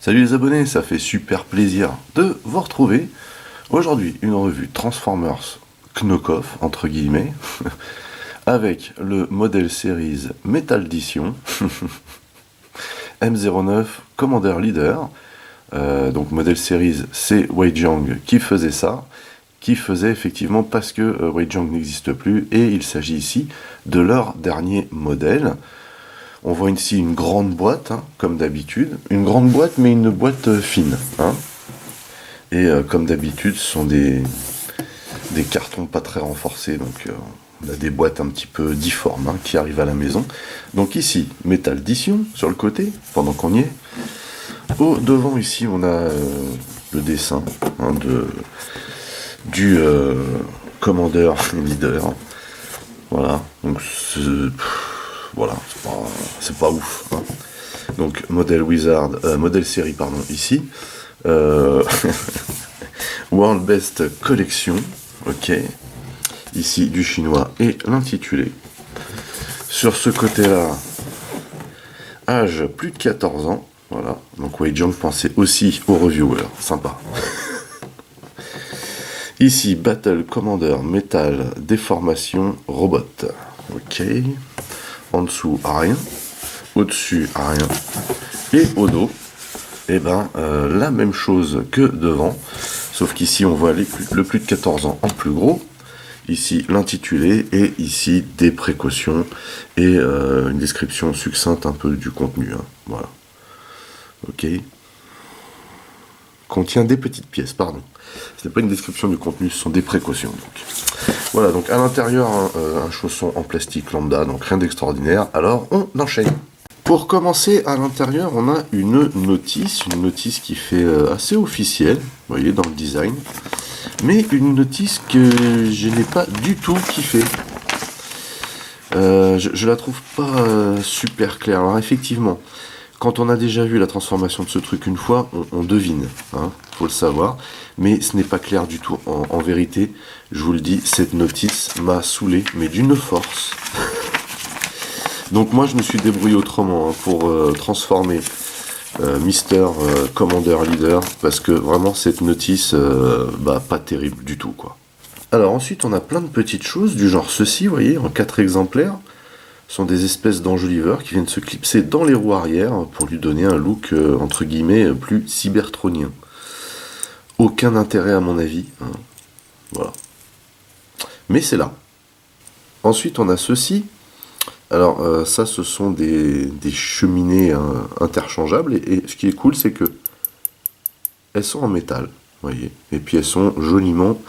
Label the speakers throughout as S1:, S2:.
S1: Salut les abonnés, ça fait super plaisir de vous retrouver. Aujourd'hui, une revue Transformers Knockoff, entre guillemets, avec le modèle Series Metal Edition, M09 Commander Leader. Donc modèle Series, c'est Wei Jiang qui faisait ça, qui faisait effectivement parce que Wei Jiang n'existe plus, et il s'agit ici de leur dernier modèle. On voit ici une grande boîte, hein, comme d'habitude. Une grande boîte, mais une boîte fine. Hein. Et comme d'habitude, ce sont des cartons pas très renforcés. Donc on a des boîtes un petit peu difformes hein, qui arrivent à la maison. Donc ici, Metal Edition sur le côté, pendant qu'on y est. Au devant ici, on a le dessin hein, du Commander Leader. Voilà. Donc voilà, c'est pas ouf. Hein. Donc modèle modèle série pardon ici. World Best Collection, ok. Ici du chinois et l'intitulé. Sur ce côté-là, âge plus de 14 ans. Voilà. Donc Wei Jiang pensait aussi aux reviewers, sympa. Ici Battle Commander Metal Déformation Robot, ok. En dessous, rien. Au-dessus, rien. Et au dos, eh ben, la même chose que devant. Sauf qu'ici, on voit le plus de 14 ans en plus gros. Ici, l'intitulé. Et ici, des précautions. Et une description succincte un peu du contenu. Hein. Voilà. Ok. Contient des petites pièces, pardon. Ce n'est pas une description du contenu, ce sont des précautions. Donc. Voilà, donc à l'intérieur, un chausson en plastique lambda, donc rien d'extraordinaire. Alors, on enchaîne. Pour commencer, à l'intérieur, on a une notice qui fait assez officielle, vous voyez, dans le design. Mais une notice que je n'ai pas du tout kiffé. Je la trouve pas super claire. Alors effectivement, quand on a déjà vu la transformation de ce truc une fois, on devine, hein, faut le savoir, mais ce n'est pas clair du tout. En vérité, je vous le dis, cette notice m'a saoulé, mais d'une force. Donc moi, je me suis débrouillé autrement hein, pour transformer Mister Commander Leader, parce que vraiment, cette notice, pas terrible du tout, quoi. Alors ensuite, on a plein de petites choses du genre ceci, vous voyez, en 4 exemplaires. Ce sont des espèces d'enjoliveurs qui viennent se clipser dans les roues arrière pour lui donner un look, entre guillemets, plus cybertronien. Aucun intérêt à mon avis. Hein. Voilà. Mais c'est là. Ensuite, on a ceci. Alors, ça, ce sont des cheminées hein, interchangeables. Et ce qui est cool, c'est que elles sont en métal. Voyez. Et puis, elles sont joliment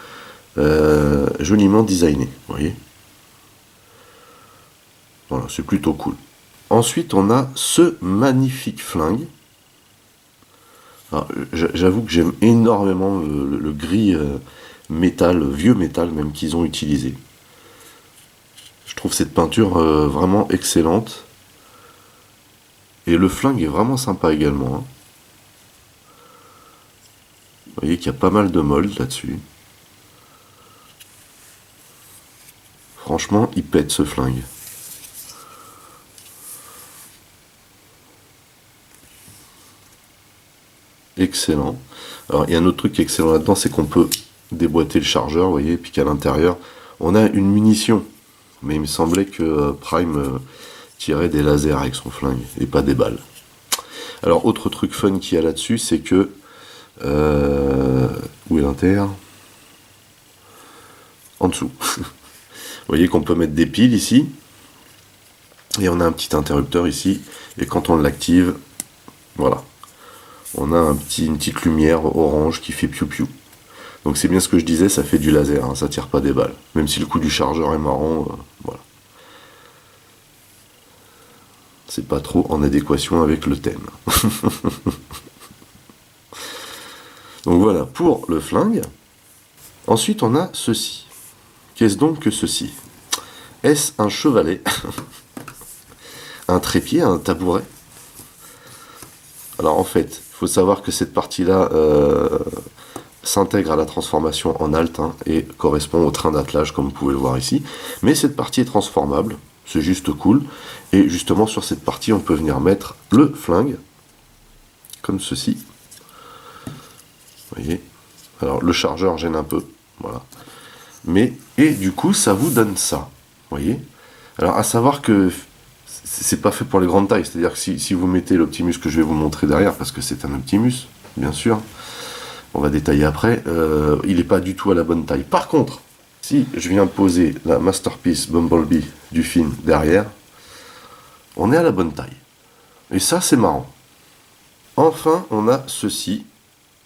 S1: designées. Voyez. Voilà, c'est plutôt cool. Ensuite, on a ce magnifique flingue. J'avoue que j'aime énormément le gris métal, vieux métal même qu'ils ont utilisé. Je trouve cette peinture vraiment excellente. Et le flingue est vraiment sympa également. Hein. Vous voyez qu'il y a pas mal de molds là-dessus. Franchement, il pète ce flingue. Excellent. Alors, il y a un autre truc qui est excellent là-dedans, c'est qu'on peut déboîter le chargeur, vous voyez, puis qu'à l'intérieur, on a une munition. Mais il me semblait que Prime tirait des lasers avec son flingue, et pas des balles. Alors, autre truc fun qu'il y a là-dessus, c'est que... où est l'inter? En dessous. Vous voyez qu'on peut mettre des piles ici. Et on a un petit interrupteur ici. Et quand on l'active, voilà. On a une petite lumière orange qui fait piou-piou. Donc c'est bien ce que je disais, ça fait du laser, hein, ça tire pas des balles. Même si le coup du chargeur est marron, voilà. C'est pas trop en adéquation avec le thème. Donc voilà, pour le flingue. Ensuite, on a ceci. Qu'est-ce donc que ceci? Est-ce un chevalet? Un trépied, un tabouret? Alors en fait, il faut savoir que cette partie-là s'intègre à la transformation en alt hein, et correspond au train d'attelage comme vous pouvez le voir ici. Mais cette partie est transformable, c'est juste cool. Et justement sur cette partie, on peut venir mettre le flingue comme ceci. Vous voyez. Alors le chargeur gêne un peu, voilà. Mais, et du coup, ça vous donne ça. Vous voyez. Alors à savoir que c'est pas fait pour les grandes tailles, c'est-à-dire que si vous mettez l'Optimus que je vais vous montrer derrière, parce que c'est un Optimus, bien sûr, on va détailler après, il n'est pas du tout à la bonne taille. Par contre, si je viens poser la Masterpiece Bumblebee du film derrière, on est à la bonne taille. Et ça, c'est marrant. Enfin, on a ceci,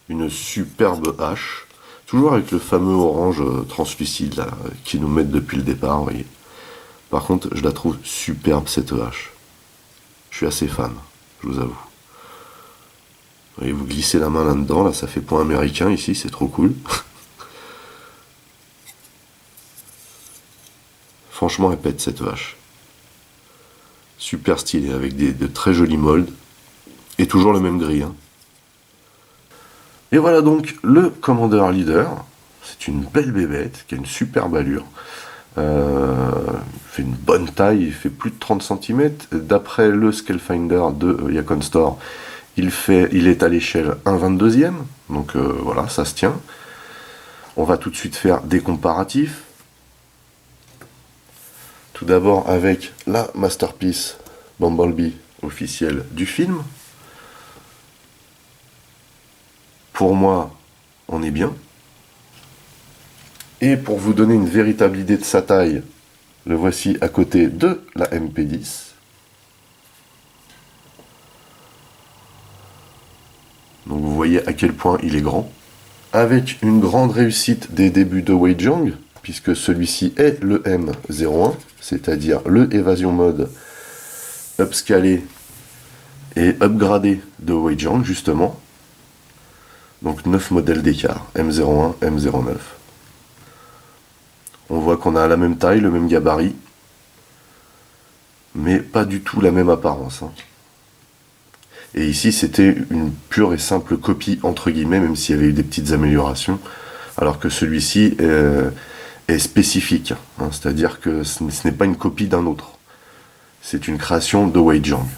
S1: une superbe hache, toujours avec le fameux orange translucide là, qui nous mettent depuis le départ, vous voyez. Par contre, je la trouve superbe cette hache. Je suis assez fan, je vous avoue. Vous voyez, vous glissez la main là-dedans, là ça fait point américain ici, c'est trop cool. Franchement, elle pète cette vache. Super stylé, avec de très jolis molds. Et toujours le même gris. Hein. Et voilà donc le Commander Leader. C'est une belle bébête qui a une superbe allure. Il fait une bonne taille, il fait plus de 30 cm. D'après le Scale Finder de Yacon Store, il est à l'échelle 1/22e. Donc voilà, ça se tient. On va tout de suite faire des comparatifs. Tout d'abord avec la Masterpiece Bumblebee officielle du film. Pour moi, on est bien. Et pour vous donner une véritable idée de sa taille, le voici à côté de la MP10. Donc vous voyez à quel point il est grand. Avec une grande réussite des débuts de Wei Jiang, puisque celui-ci est le M01, c'est-à-dire le Evasion Mode upscalé et upgradé de Wei Jiang, justement. Donc 9 modèles d'écart, M01, M09. On voit qu'on a la même taille, le même gabarit, mais pas du tout la même apparence. Hein. Et ici, c'était une pure et simple copie, entre guillemets, même s'il y avait eu des petites améliorations, alors que celui-ci est spécifique, hein, c'est-à-dire que ce n'est pas une copie d'un autre. C'est une création de Wei Jiang.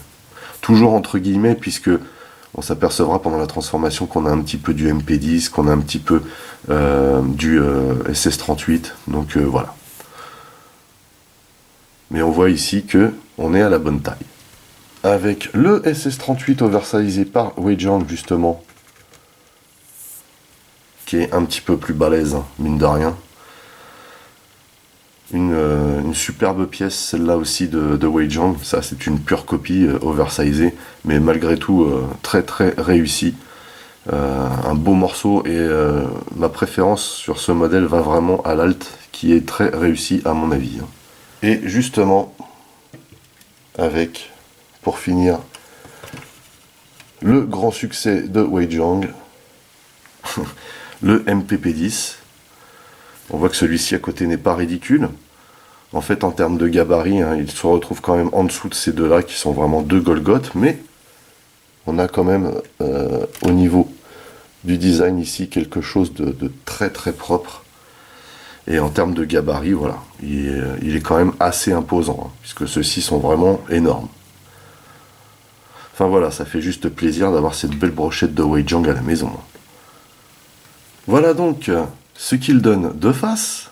S1: Toujours entre guillemets, puisque on s'apercevra pendant la transformation qu'on a un petit peu du MP10, qu'on a un petit peu du SS38, donc voilà. Mais on voit ici que on est à la bonne taille. Avec le SS38 oversizé par Wei Jiang, justement, qui est un petit peu plus balèze, hein, mine de rien. Une superbe pièce, celle-là aussi de Wei Jiang. Ça, c'est une pure copie oversizée, mais malgré tout très très réussie. Un beau morceau et ma préférence sur ce modèle va vraiment à l'alt, qui est très réussi à mon avis. Et justement, avec, pour finir, le grand succès de Wei Jiang, le MPP10. On voit que celui-ci à côté n'est pas ridicule. En fait, en termes de gabarit, hein, il se retrouve quand même en dessous de ces deux-là, qui sont vraiment deux Golgoth, mais on a quand même, au niveau du design ici, quelque chose de très très propre. Et en termes de gabarit, voilà, il est quand même assez imposant, hein, puisque ceux-ci sont vraiment énormes. Enfin voilà, ça fait juste plaisir d'avoir cette belle brochette de Wei Jiang à la maison. Voilà donc ce qu'il donne de face.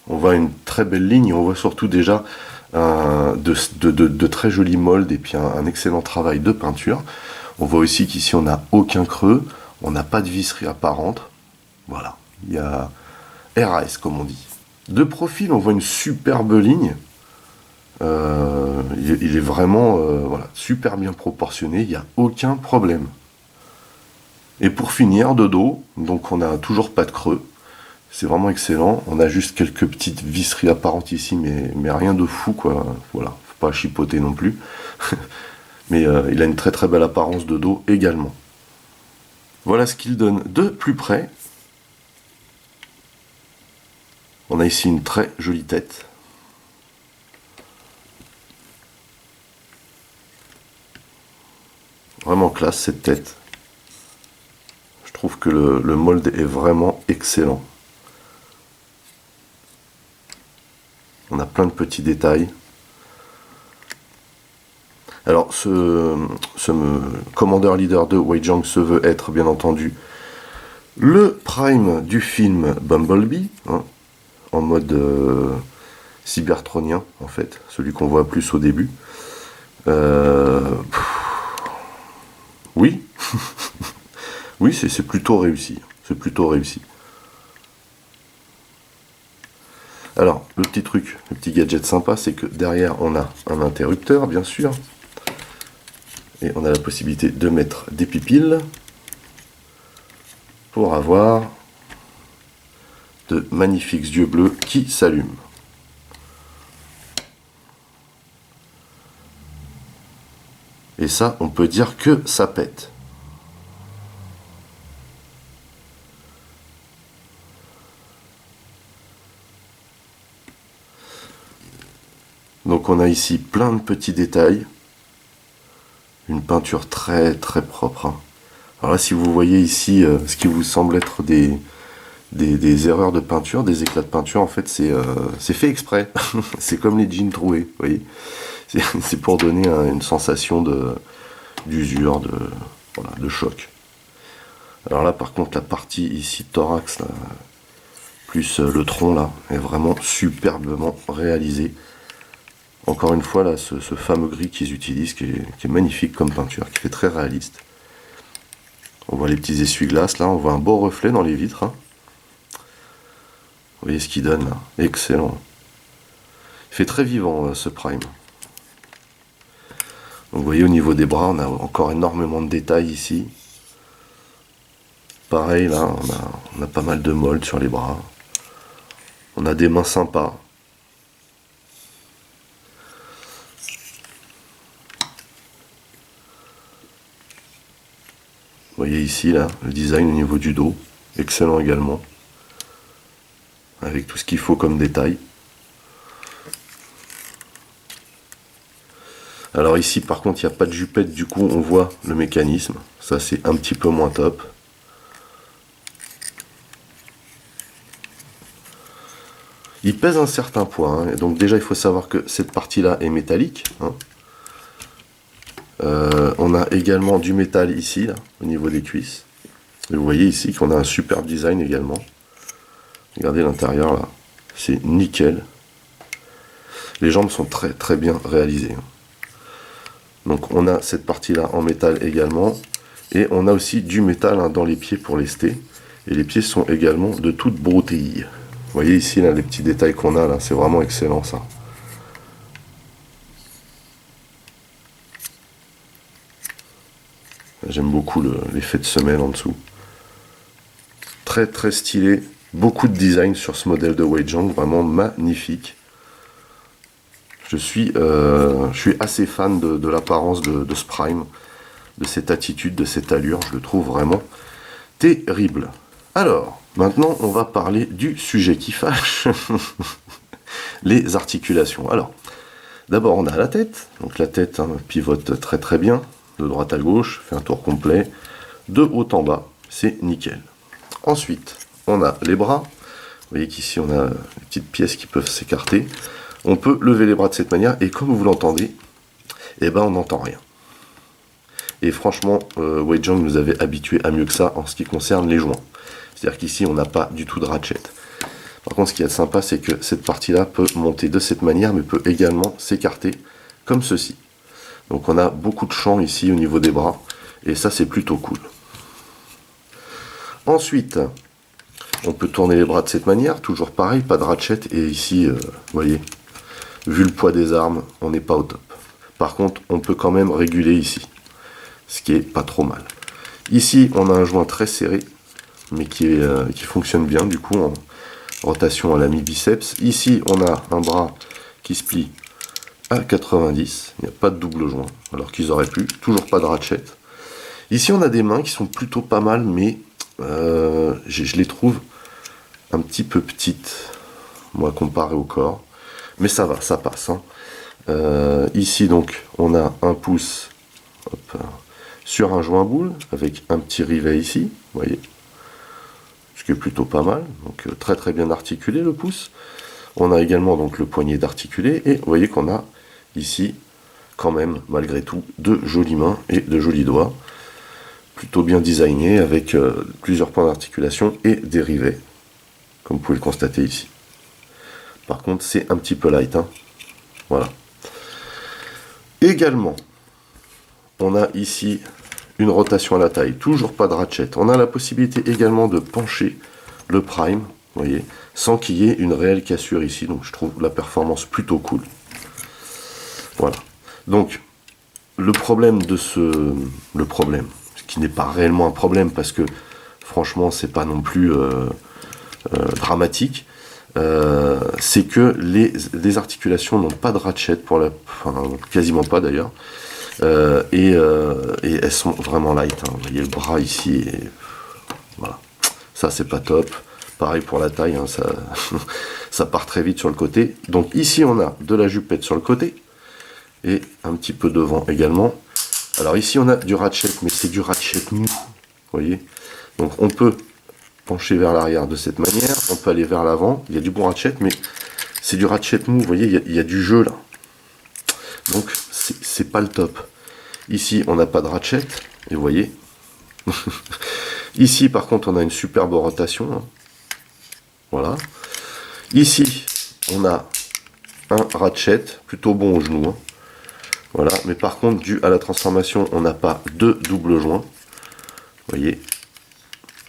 S1: On voit une très belle ligne, on voit surtout déjà de très jolis molds et puis un excellent travail de peinture. On voit aussi qu'ici on n'a aucun creux, on n'a pas de visserie apparente. Voilà, il y a RAS comme on dit. De profil, on voit une superbe ligne. Il est vraiment voilà, super bien proportionné, il n'y a aucun problème. Et pour finir, de dos, donc on n'a toujours pas de creux. C'est vraiment excellent. On a juste quelques petites visseries apparentes ici, mais rien de fou, quoi. Voilà, faut pas chipoter non plus. Mais il a une très très belle apparence de dos également. Voilà ce qu'il donne de plus près. On a ici une très jolie tête. Vraiment classe cette tête. Je trouve que le mold est vraiment excellent. On a plein de petits détails. Alors, ce Commander Leader de Wei Zhang se veut être, bien entendu, le prime du film Bumblebee, hein, en mode cybertronien, en fait, celui qu'on voit plus au début. Oui, oui, c'est plutôt réussi. C'est plutôt réussi. Alors, le petit truc, le petit gadget sympa, c'est que derrière, on a un interrupteur, bien sûr. Et on a la possibilité de mettre des pipilles pour avoir de magnifiques yeux bleus qui s'allument. Et ça, on peut dire que ça pète. Donc on a ici plein de petits détails. Une peinture très très propre. Hein. Alors là, si vous voyez ici ce qui vous semble être des erreurs de peinture, des éclats de peinture, en fait c'est fait exprès. C'est comme les jeans troués, vous voyez. C'est pour donner une sensation d'usure, voilà, de choc. Alors là, par contre, la partie ici thorax, là, plus le tronc, là, est vraiment superbement réalisée. Encore une fois, là, ce fameux gris qu'ils utilisent, qui est magnifique comme peinture, qui fait très réaliste. On voit les petits essuie-glaces, là, on voit un beau reflet dans les vitres. Hein. Vous voyez ce qu'il donne, là. Excellent. Il fait très vivant, ce Prime. Donc, vous voyez, au niveau des bras, on a encore énormément de détails ici. Pareil, là, on a pas mal de moldes sur les bras. On a des mains sympas. Vous voyez ici, là, le design au niveau du dos. Excellent également. Avec tout ce qu'il faut comme détail. Alors ici, par contre, il n'y a pas de jupette, du coup, on voit le mécanisme. Ça, c'est un petit peu moins top. Il pèse un certain poids. Hein, et donc déjà, il faut savoir que cette partie-là est métallique. Hein. On a également du métal ici, là, au niveau des cuisses. Et vous voyez ici qu'on a un superbe design également. Regardez l'intérieur là, c'est nickel. Les jambes sont très très bien réalisées. Donc on a cette partie là en métal également. Et on a aussi du métal hein, dans les pieds pour lester. Et les pieds sont également de toute broutille. Vous voyez ici là, les petits détails qu'on a là, c'est vraiment excellent ça. J'aime beaucoup l'effet de semelle en dessous. Très très stylé. Beaucoup de design sur ce modèle de Wei Zhang, vraiment magnifique. Je suis assez fan de l'apparence de ce Prime, de cette attitude, de cette allure. Je le trouve vraiment terrible. Alors, maintenant, on va parler du sujet qui fâche. Les articulations. Alors, d'abord, on a la tête. Donc la tête hein, pivote très très bien. De droite à gauche, fait un tour complet. De haut en bas, c'est nickel. Ensuite, on a les bras. Vous voyez qu'ici, on a des petites pièces qui peuvent s'écarter. On peut lever les bras de cette manière. Et comme vous l'entendez, eh ben, on n'entend rien. Et franchement, Wei Zhang nous avait habitués à mieux que ça en ce qui concerne les joints. C'est-à-dire qu'ici, on n'a pas du tout de ratchet. Par contre, ce qui est sympa, c'est que cette partie-là peut monter de cette manière, mais peut également s'écarter comme ceci. Donc on a beaucoup de champ ici au niveau des bras, et ça c'est plutôt cool. Ensuite, on peut tourner les bras de cette manière, toujours pareil, pas de ratchet, et ici, vous voyez, vu le poids des armes, on n'est pas au top. Par contre, on peut quand même réguler ici, ce qui est pas trop mal. Ici, on a un joint très serré, mais qui fonctionne bien, du coup, en rotation à la mi-biceps. Ici, on a un bras qui se plie à 90, il n'y a pas de double joint, alors qu'ils auraient pu, toujours pas de ratchet. Ici on a des mains qui sont plutôt pas mal, mais je les trouve un petit peu petites, moi comparé au corps, mais ça va, ça passe. Hein. Ici donc on a un pouce hop, sur un joint boule, avec un petit rivet ici, vous voyez, ce qui est plutôt pas mal, donc très très bien articulé le pouce. On a également donc le poignet d'articulé, et vous voyez qu'on a ici quand même, malgré tout, de jolies mains et de jolis doigts. Plutôt bien designé, avec plusieurs points d'articulation et des rivets, comme vous pouvez le constater ici. Par contre, c'est un petit peu light, hein. Voilà. Également, on a ici une rotation à la taille, toujours pas de ratchet. On a la possibilité également de pencher le prime, vous voyez, sans qu'il y ait une réelle cassure ici, donc je trouve la performance plutôt cool. Voilà. Donc, le problème, ce qui n'est pas réellement un problème, parce que franchement, c'est pas non plus dramatique, c'est que les articulations n'ont pas de ratchet, quasiment pas d'ailleurs, et elles sont vraiment light, hein. Vous voyez le bras ici, et voilà. Ça c'est pas top. Pareil pour la taille, hein, ça, ça part très vite sur le côté. Donc ici on a de la jupette sur le côté, et un petit peu devant également. Alors ici on a du ratchet, mais c'est du ratchet mou, vous voyez. Donc on peut pencher vers l'arrière de cette manière, on peut aller vers l'avant, il y a du bon ratchet, mais c'est du ratchet mou, vous voyez, il y a du jeu là. Donc c'est pas le top. Ici on n'a pas de ratchet, et vous voyez. Ici par contre on a une superbe rotation, hein. Voilà. Ici on a un ratchet, plutôt bon au genou, hein. Voilà, mais par contre, dû à la transformation, on n'a pas de double joint. Vous voyez,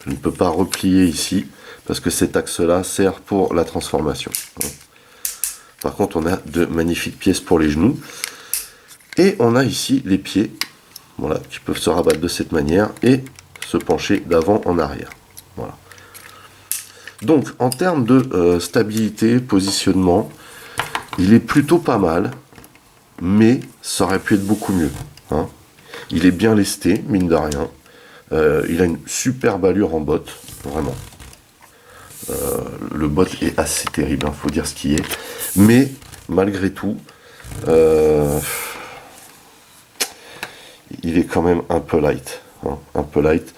S1: je ne peux pas replier ici, parce que cet axe-là sert pour la transformation. Par contre, on a de magnifiques pièces pour les genoux. Et on a ici les pieds, voilà, qui peuvent se rabattre de cette manière et se pencher d'avant en arrière. Voilà. Donc, en termes de stabilité, positionnement, il est plutôt pas mal. Mais ça aurait pu être beaucoup mieux, hein. Il est bien lesté, mine de rien. Il a une superbe allure en botte, vraiment. Le botte est assez terrible, hein, faut dire ce qui est. Mais malgré tout, il est quand même un peu light, hein, un peu light.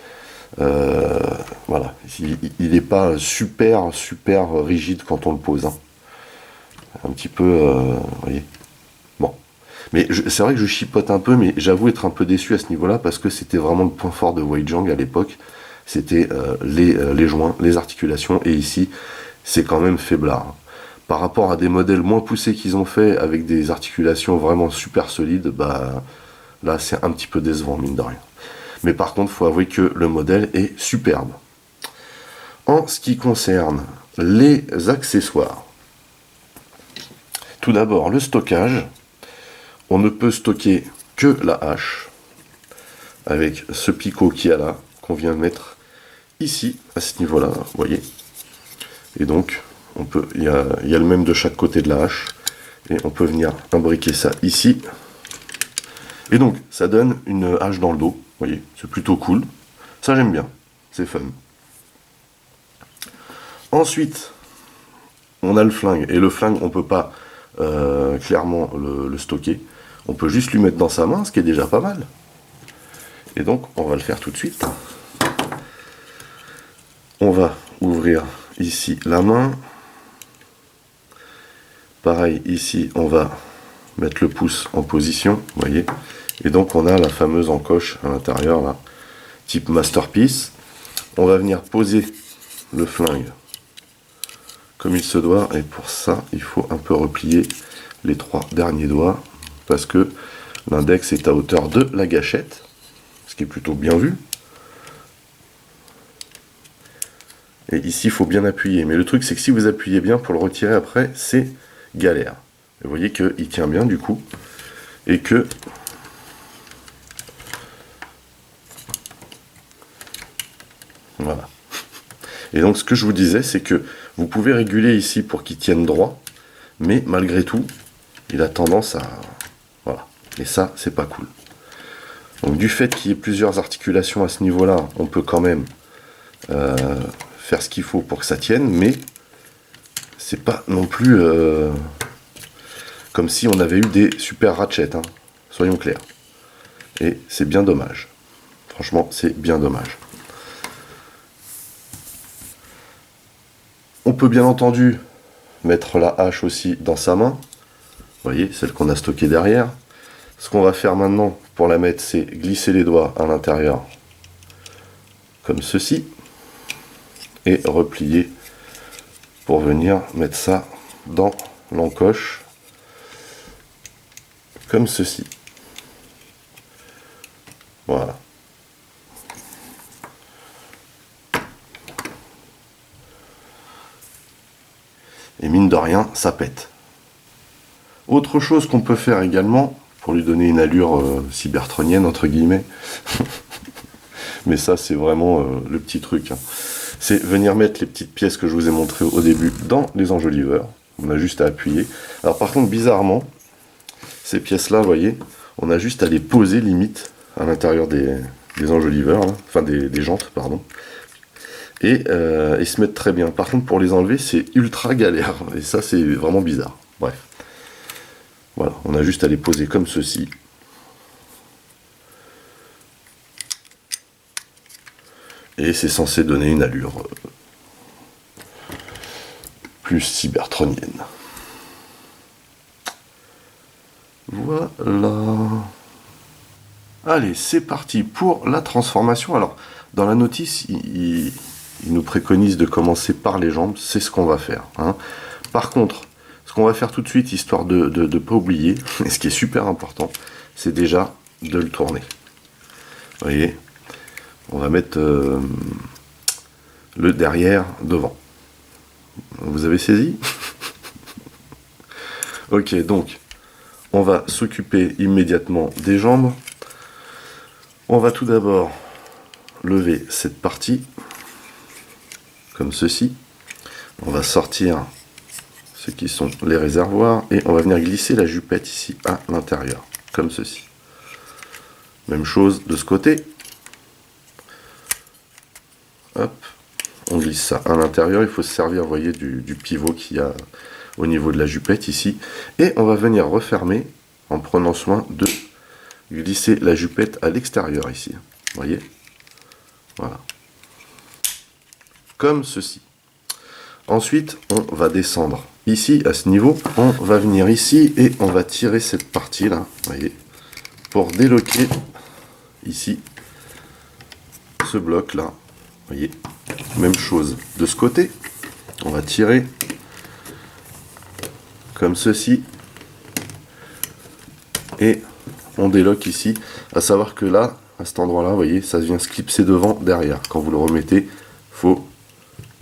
S1: Voilà, il n'est pas super rigide quand on le pose, hein. Un petit peu, vous voyez. Bon. Mais c'est vrai que je chipote un peu, mais j'avoue être un peu déçu à ce niveau-là, parce que c'était vraiment le point fort de Weijang à l'époque. C'était les joints, les articulations, et ici, c'est quand même faiblard. Par rapport à des modèles moins poussés qu'ils ont fait, avec des articulations vraiment super solides, bah là, c'est un petit peu décevant, mine de rien. Mais par contre, il faut avouer que le modèle est superbe. En ce qui concerne les accessoires, tout d'abord, le stockage. On ne peut stocker que la hache avec ce picot qui est là, qu'on vient de mettre ici, à ce niveau-là, vous voyez. Et donc, il y a le même de chaque côté de la hache, et on peut venir imbriquer ça ici. Et donc, ça donne une hache dans le dos, vous voyez, c'est plutôt cool. Ça, j'aime bien, c'est fun. Ensuite, on a le flingue, et le flingue, on ne peut pas clairement le stocker. On peut juste lui mettre dans sa main, ce qui est déjà pas mal. Et donc, on va le faire tout de suite. On va ouvrir ici la main. Pareil, ici, on va mettre le pouce en position, vous voyez. Et donc, on a la fameuse encoche à l'intérieur, là, type Masterpiece. On va venir poser le flingue comme il se doit. Et pour ça, il faut un peu replier les 3 derniers doigts, parce que l'index est à hauteur de la gâchette, ce qui est plutôt bien vu. Et ici, il faut bien appuyer. Mais le truc, c'est que si vous appuyez bien, pour le retirer après, c'est galère. Et vous voyez qu'il tient bien, du coup. Et que... Voilà. Et donc, ce que je vous disais, c'est que vous pouvez réguler ici pour qu'il tienne droit, mais malgré tout, il a tendance à... Voilà. Et ça, c'est pas cool. Donc, du fait qu'il y ait plusieurs articulations à ce niveau-là, on peut quand même faire ce qu'il faut pour que ça tienne, mais c'est pas non plus comme si on avait eu des super ratchets, hein, soyons clairs. Et c'est bien dommage. Franchement, c'est bien dommage. On peut bien entendu mettre la hache aussi dans sa main. Vous voyez, celle qu'on a stockée derrière. Ce qu'on va faire maintenant pour la mettre, c'est glisser les doigts à l'intérieur, comme ceci, et replier pour venir mettre ça dans l'encoche, comme ceci. Voilà. Et mine de rien, ça pète. Autre chose qu'on peut faire également, pour lui donner une allure cybertronienne, entre guillemets, mais ça c'est vraiment le petit truc, hein, c'est venir mettre les petites pièces que je vous ai montrées au début dans les enjoliveurs. On a juste à appuyer. Alors par contre, bizarrement, ces pièces-là, vous voyez, on a juste à les poser limite à l'intérieur des enjoliveurs, hein, enfin des jantes, pardon. Et ils se mettent très bien. Par contre, pour les enlever, c'est ultra galère. Et ça, c'est vraiment bizarre. Bref. Voilà, on a juste à les poser comme ceci. Et c'est censé donner une allure plus cybertronienne. Voilà. Allez, c'est parti pour la transformation. Alors, dans la notice, il nous préconise de commencer par les jambes. C'est ce qu'on va faire, hein. Par contre, ce qu'on va faire tout de suite, histoire de ne pas oublier, et ce qui est super important, c'est déjà de le tourner. Vous voyez, on va mettre le derrière devant. Vous avez saisi? Ok, donc, on va s'occuper immédiatement des jambes. On va tout d'abord lever cette partie, comme ceci. On va sortir ce qui sont les réservoirs et on va venir glisser la jupette ici à l'intérieur, comme ceci. Même chose de ce côté. Hop, on glisse ça à l'intérieur. Il faut se servir, vous voyez, du pivot qu'il y a au niveau de la jupette ici. Et on va venir refermer en prenant soin de glisser la jupette à l'extérieur ici. Vous voyez? Voilà. Comme ceci. Ensuite, on va descendre ici, à ce niveau. On va venir ici et on va tirer cette partie-là, vous voyez, pour déloquer ici ce bloc-là. Vous voyez, même chose de ce côté. On va tirer comme ceci. Et on déloque ici. À savoir que là, à cet endroit-là, vous voyez, ça vient se clipser devant, derrière. Quand vous le remettez, il faut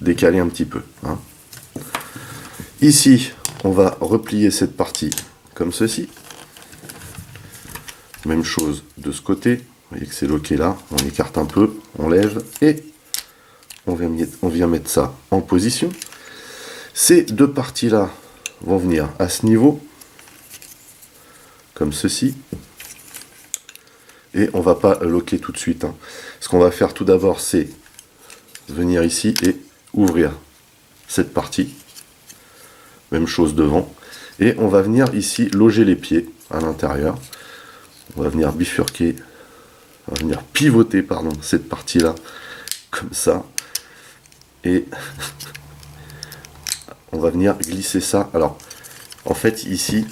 S1: décaler un petit peu, hein. Ici, on va replier cette partie comme ceci. Même chose de ce côté. Vous voyez que c'est loqué là. On écarte un peu, on lève et on vient mettre ça en position. Ces deux parties-là vont venir à ce niveau, comme ceci. Et on va pas loquer tout de suite, hein. Ce qu'on va faire tout d'abord, c'est venir ici et ouvrir cette partie. Même chose devant. Et on va venir ici loger les pieds à l'intérieur. On va venir bifurquer, on va venir pivoter, pardon, cette partie-là, comme ça. Et on va venir glisser ça. Alors, en fait, ici,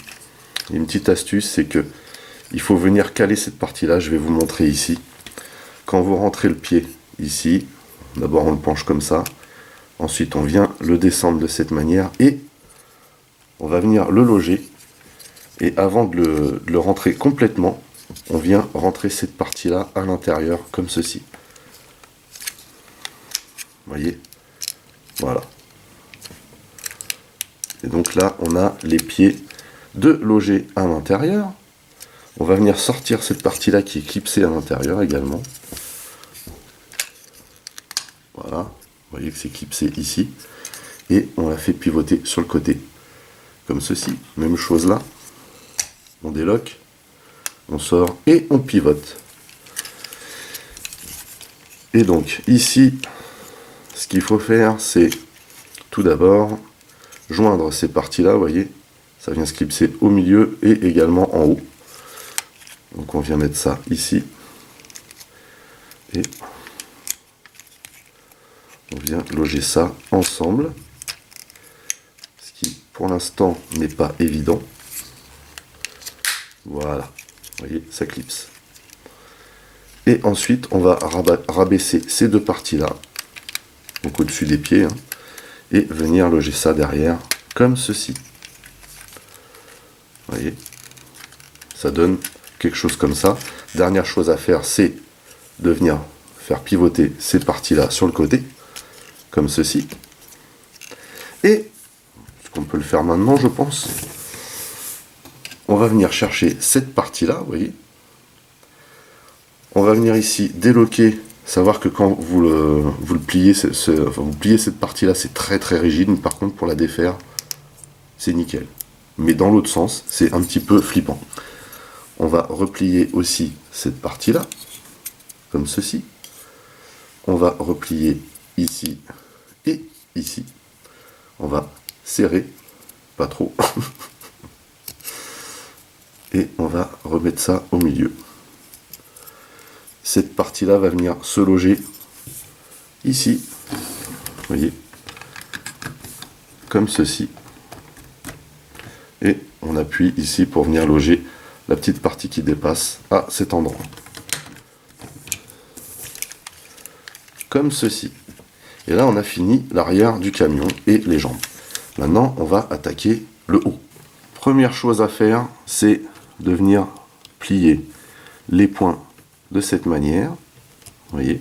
S1: il y a une petite astuce, c'est que il faut venir caler cette partie-là. Je vais vous montrer ici. Quand vous rentrez le pied ici, d'abord on le penche comme ça. Ensuite, on vient le descendre de cette manière et on va venir le loger. Et avant de le rentrer complètement, on vient rentrer cette partie-là à l'intérieur, comme ceci. Vous voyez? Voilà. Et donc là, on a les pieds de loger à l'intérieur. On va venir sortir cette partie-là qui est clipsée à l'intérieur également. Voilà. Vous voyez que c'est clipsé ici. Et on la fait pivoter sur le côté. Comme ceci. Même chose là. On déloque. On sort et on pivote. Et donc ici, ce qu'il faut faire, c'est tout d'abord joindre ces parties-là, vous voyez, ça vient se clipser au milieu et également en haut. Donc on vient mettre ça ici. Et on vient loger ça ensemble. Ce qui, pour l'instant, n'est pas évident. Voilà. Vous voyez, ça clipse. Et ensuite, on va rabaisser ces deux parties-là, donc au-dessus des pieds, hein, et venir loger ça derrière, comme ceci. Vous voyez, ça donne quelque chose comme ça. Dernière chose à faire, c'est de venir faire pivoter ces parties-là sur le côté, comme ceci. Et, ce qu'on peut le faire maintenant, je pense, on va venir chercher cette partie-là, vous voyez. On va venir ici déloquer, savoir que quand vous le pliez, vous pliez cette partie-là, c'est très très rigide, mais par contre pour la défaire, c'est nickel. Mais dans l'autre sens, c'est un petit peu flippant. On va replier aussi cette partie-là, comme ceci. On va replier ici et ici. On va serrer, pas trop. Et on va remettre ça au milieu. Cette partie-là va venir se loger ici. Vous voyez, comme ceci. Et on appuie ici pour venir loger la petite partie qui dépasse à cet endroit. Comme ceci. Et là, on a fini l'arrière du camion et les jambes. Maintenant, on va attaquer le haut. Première chose à faire, c'est de venir plier les points de cette manière. Vous voyez.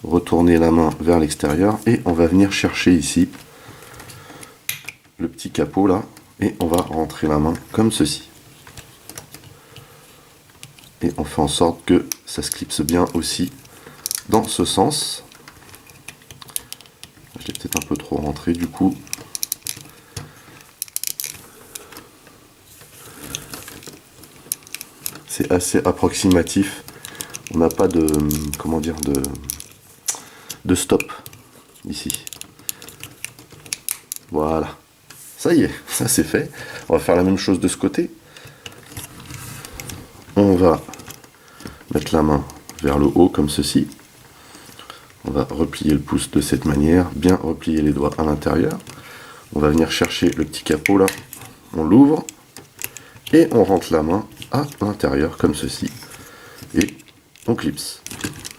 S1: Retourner la main vers l'extérieur et on va venir chercher ici le petit capot là et on va rentrer la main comme ceci. Et on fait en sorte que ça se clipse bien aussi dans ce sens. Je l'ai peut-être un peu trop rentré du coup. C'est assez approximatif. On n'a pas de, comment dire, de stop ici. Voilà. Ça y est, ça c'est fait. On va faire la même chose de ce côté. On va mettre la main vers le haut comme ceci. On va replier le pouce de cette manière, bien replier les doigts à l'intérieur. On va venir chercher le petit capot là. On l'ouvre et on rentre la main à l'intérieur comme ceci. Et on clipse.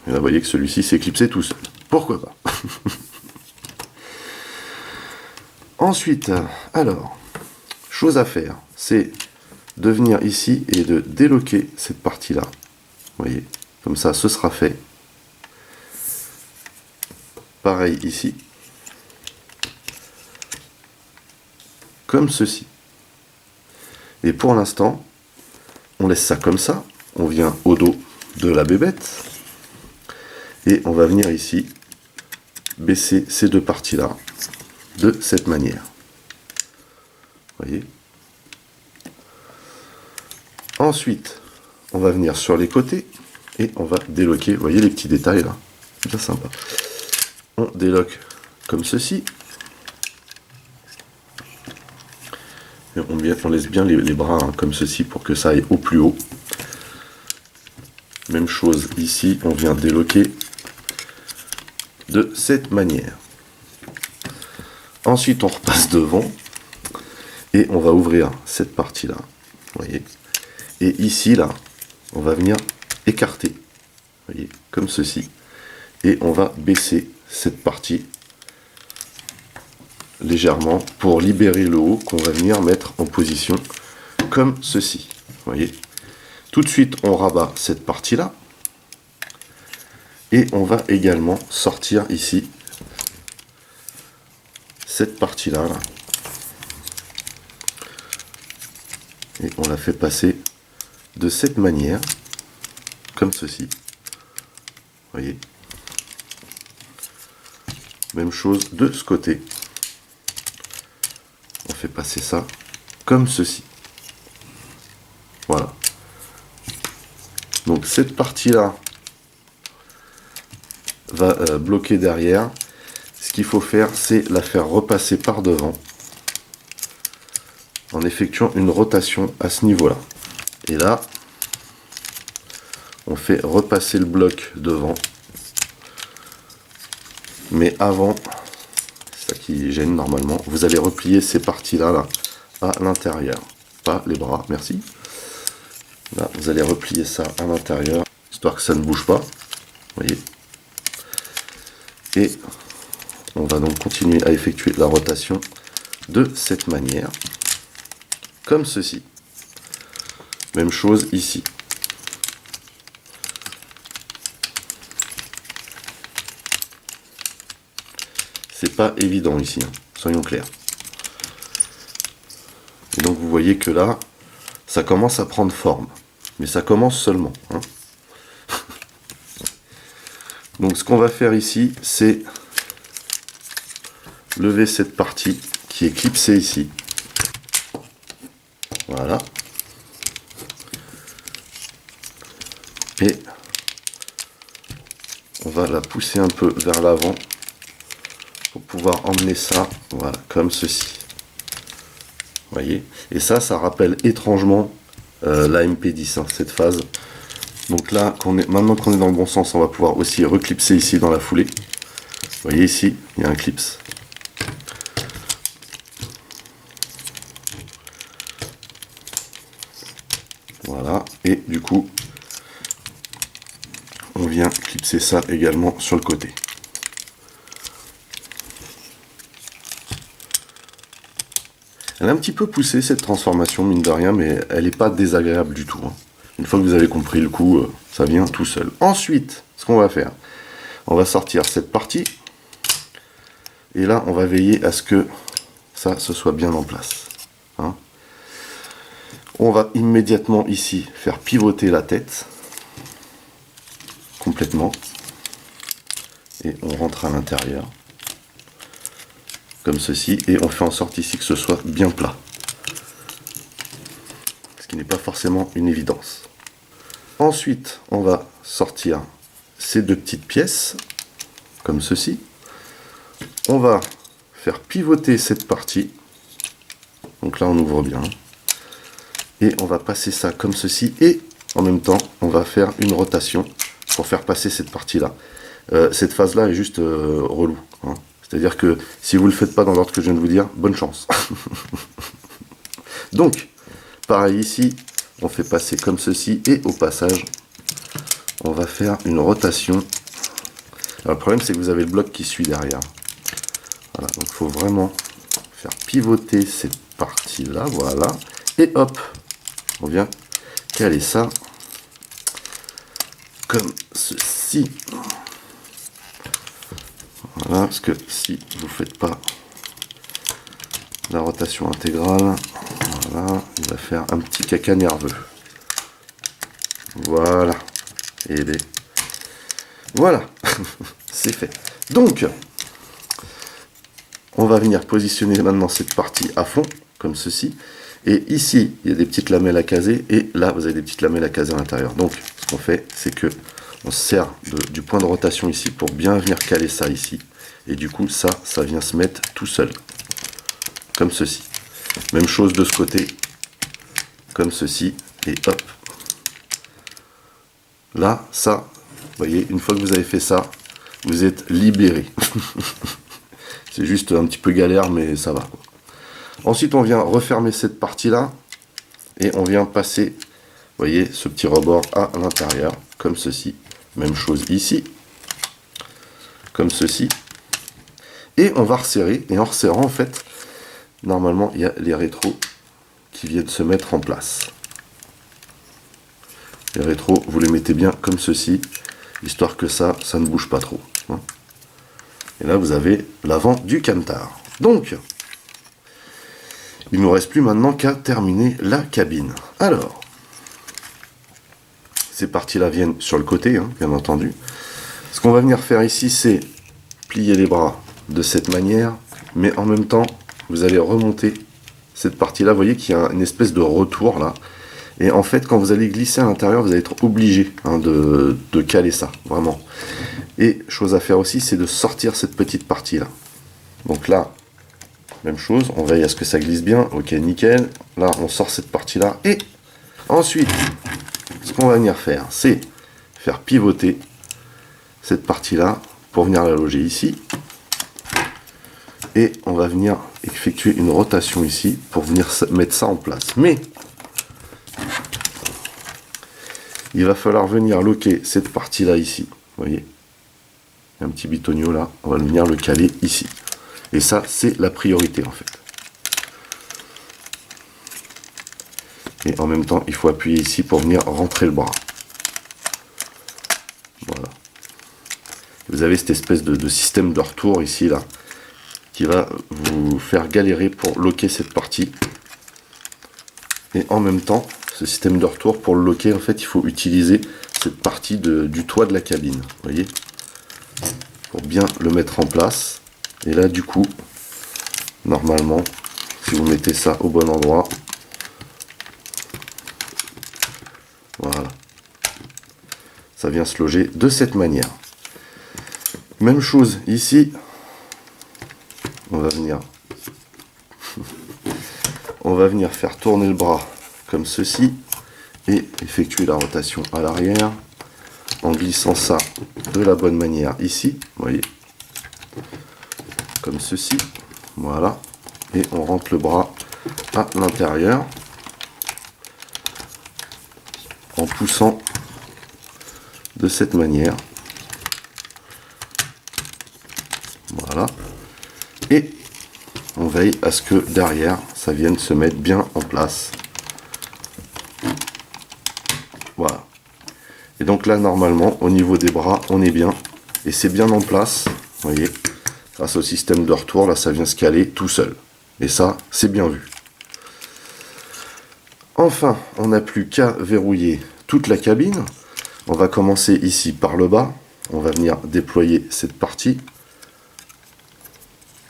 S1: Et là, vous voyez que celui-ci s'est clipsé tout seul. Pourquoi pas? Ensuite, alors, chose à faire, c'est de venir ici et de déloquer cette partie-là. Vous voyez, comme ça, ce sera fait. Pareil ici. Comme ceci. Et pour l'instant, on laisse ça comme ça. On vient au dos de la bébête. Et on va venir ici baisser ces deux parties-là de cette manière. Vous voyez. Ensuite, on va venir sur les côtés et on va déloquer. Vous voyez les petits détails là, bien sympa. On déloque comme ceci. Et on laisse bien les bras hein, comme ceci pour que ça aille au plus haut. Même chose ici, on vient déloquer de cette manière. Ensuite, on repasse devant et on va ouvrir cette partie-là. Vous voyez. Et ici, là, on va venir écarter. Vous voyez, comme ceci. Et on va baisser cette partie légèrement pour libérer le haut qu'on va venir mettre en position comme ceci. Vous voyez. Tout de suite, on rabat cette partie-là. Et on va également sortir ici cette partie-là. Là. Et on la fait passer de cette manière, comme ceci. Vous voyez. Même chose de ce côté. On fait passer ça comme ceci. Voilà. Donc cette partie-là va bloquer derrière. Ce qu'il faut faire, c'est la faire repasser par devant en effectuant une rotation à ce niveau-là. Et là, on fait repasser le bloc devant. Mais avant, c'est ça qui gêne normalement, vous allez replier ces parties-là là, à l'intérieur. Pas les bras, merci. Là, vous allez replier ça à l'intérieur, histoire que ça ne bouge pas. Vous voyez. Et on va donc continuer à effectuer la rotation de cette manière, comme ceci. Même chose ici. C'est pas évident ici, hein, soyons clairs. Et donc vous voyez que là, ça commence à prendre forme. Mais ça commence seulement. Hein. Donc ce qu'on va faire ici, c'est lever cette partie qui est clipsée ici. Voilà. Et on va la pousser un peu vers l'avant pour pouvoir emmener ça, voilà, comme ceci. Vous voyez. Et ça rappelle étrangement la MP10, hein, cette phase. Donc là, maintenant qu'on est dans le bon sens, on va pouvoir aussi reclipser ici dans la foulée. Vous voyez ici, il y a un clips. Voilà, et du coup, on vient clipser ça également sur le côté. Elle est un petit peu poussée cette transformation, mine de rien, mais elle n'est pas désagréable du tout. Hein. Une fois que vous avez compris le coup, ça vient tout seul. Ensuite, ce qu'on va faire, on va sortir cette partie. Et là, on va veiller à ce que ça se soit bien en place. Hein. On va immédiatement ici faire pivoter la tête. Complètement. Et on rentre à l'intérieur. Comme ceci. Et on fait en sorte ici que ce soit bien plat. Ce qui n'est pas forcément une évidence. Ensuite, on va sortir ces deux petites pièces. Comme ceci. On va faire pivoter cette partie. Donc là, on ouvre bien. Et on va passer ça comme ceci. Et en même temps, on va faire une rotation pour faire passer cette partie-là. Cette phase-là est juste relou. Hein. C'est-à-dire que si vous ne le faites pas dans l'ordre que je viens de vous dire, bonne chance. Donc, pareil ici, on fait passer comme ceci. Et au passage, on va faire une rotation. Alors, le problème, c'est que vous avez le bloc qui suit derrière. Voilà, donc il faut vraiment faire pivoter cette partie-là, voilà. Et hop, on vient caler ça comme ceci. Voilà, parce que si vous ne faites pas la rotation intégrale, voilà, il va faire un petit caca nerveux. Voilà. Et voilà, c'est fait. Donc, on va venir positionner maintenant cette partie à fond, comme ceci. Et ici, il y a des petites lamelles à caser. Et là, vous avez des petites lamelles à caser à l'intérieur. Donc, ce qu'on fait, c'est que on se sert du point de rotation ici pour bien venir caler ça ici. Et du coup, ça vient se mettre tout seul. Comme ceci. Même chose de ce côté. Comme ceci. Et hop. Là, ça, vous voyez, une fois que vous avez fait ça, vous êtes libéré. C'est juste un petit peu galère, mais ça va. Ensuite, on vient refermer cette partie-là. Et on vient passer, vous voyez, ce petit rebord à l'intérieur. Comme ceci. Même chose ici. Comme ceci. Et on va resserrer. Et en resserrant, en fait, normalement, il y a les rétros qui viennent se mettre en place. Les rétros, vous les mettez bien comme ceci. Histoire que ça ne bouge pas trop. Et là, vous avez l'avant du camtar. Donc, il ne nous reste plus maintenant qu'à terminer la cabine. Alors, ces parties-là viennent sur le côté, hein, bien entendu. Ce qu'on va venir faire ici, c'est plier les bras de cette manière, mais en même temps, vous allez remonter cette partie-là. Vous voyez qu'il y a une espèce de retour là. Et en fait, quand vous allez glisser à l'intérieur, vous allez être obligé de caler ça, vraiment. Et chose à faire aussi, c'est de sortir cette petite partie-là. Donc là, même chose, on veille à ce que ça glisse bien. Ok, nickel. Là, on sort cette partie-là. Et ensuite, ce qu'on va venir faire, c'est faire pivoter cette partie-là pour venir la loger ici. Et on va venir effectuer une rotation ici pour venir mettre ça en place. Mais il va falloir venir loquer cette partie-là ici. Vous voyez, il y a un petit bitonio là, on va venir le caler ici. Et ça, c'est la priorité en fait. Et en même temps, il faut appuyer ici pour venir rentrer le bras. Voilà. Vous avez cette espèce de système de retour ici, là, qui va vous faire galérer pour loquer cette partie. Et en même temps, ce système de retour, pour le loquer, en fait, il faut utiliser cette partie du toit de la cabine. Vous voyez, pour bien le mettre en place. Et là, du coup, normalement, si vous mettez ça au bon endroit, voilà, ça vient se loger de cette manière. Même chose ici, on va venir faire tourner le bras comme ceci et effectuer la rotation à l'arrière en glissant ça de la bonne manière ici, vous voyez, comme ceci, voilà, et on rentre le bras à l'intérieur en poussant de cette manière, voilà, et on veille à ce que derrière ça vienne se mettre bien en place. Voilà. Et donc là, normalement, au niveau des bras, on est bien. Et c'est bien en place. Vous voyez, grâce au système de retour, là, ça vient se caler tout seul. Et ça, c'est bien vu. Enfin, on n'a plus qu'à verrouiller toute la cabine. On va commencer ici par le bas. On va venir déployer cette partie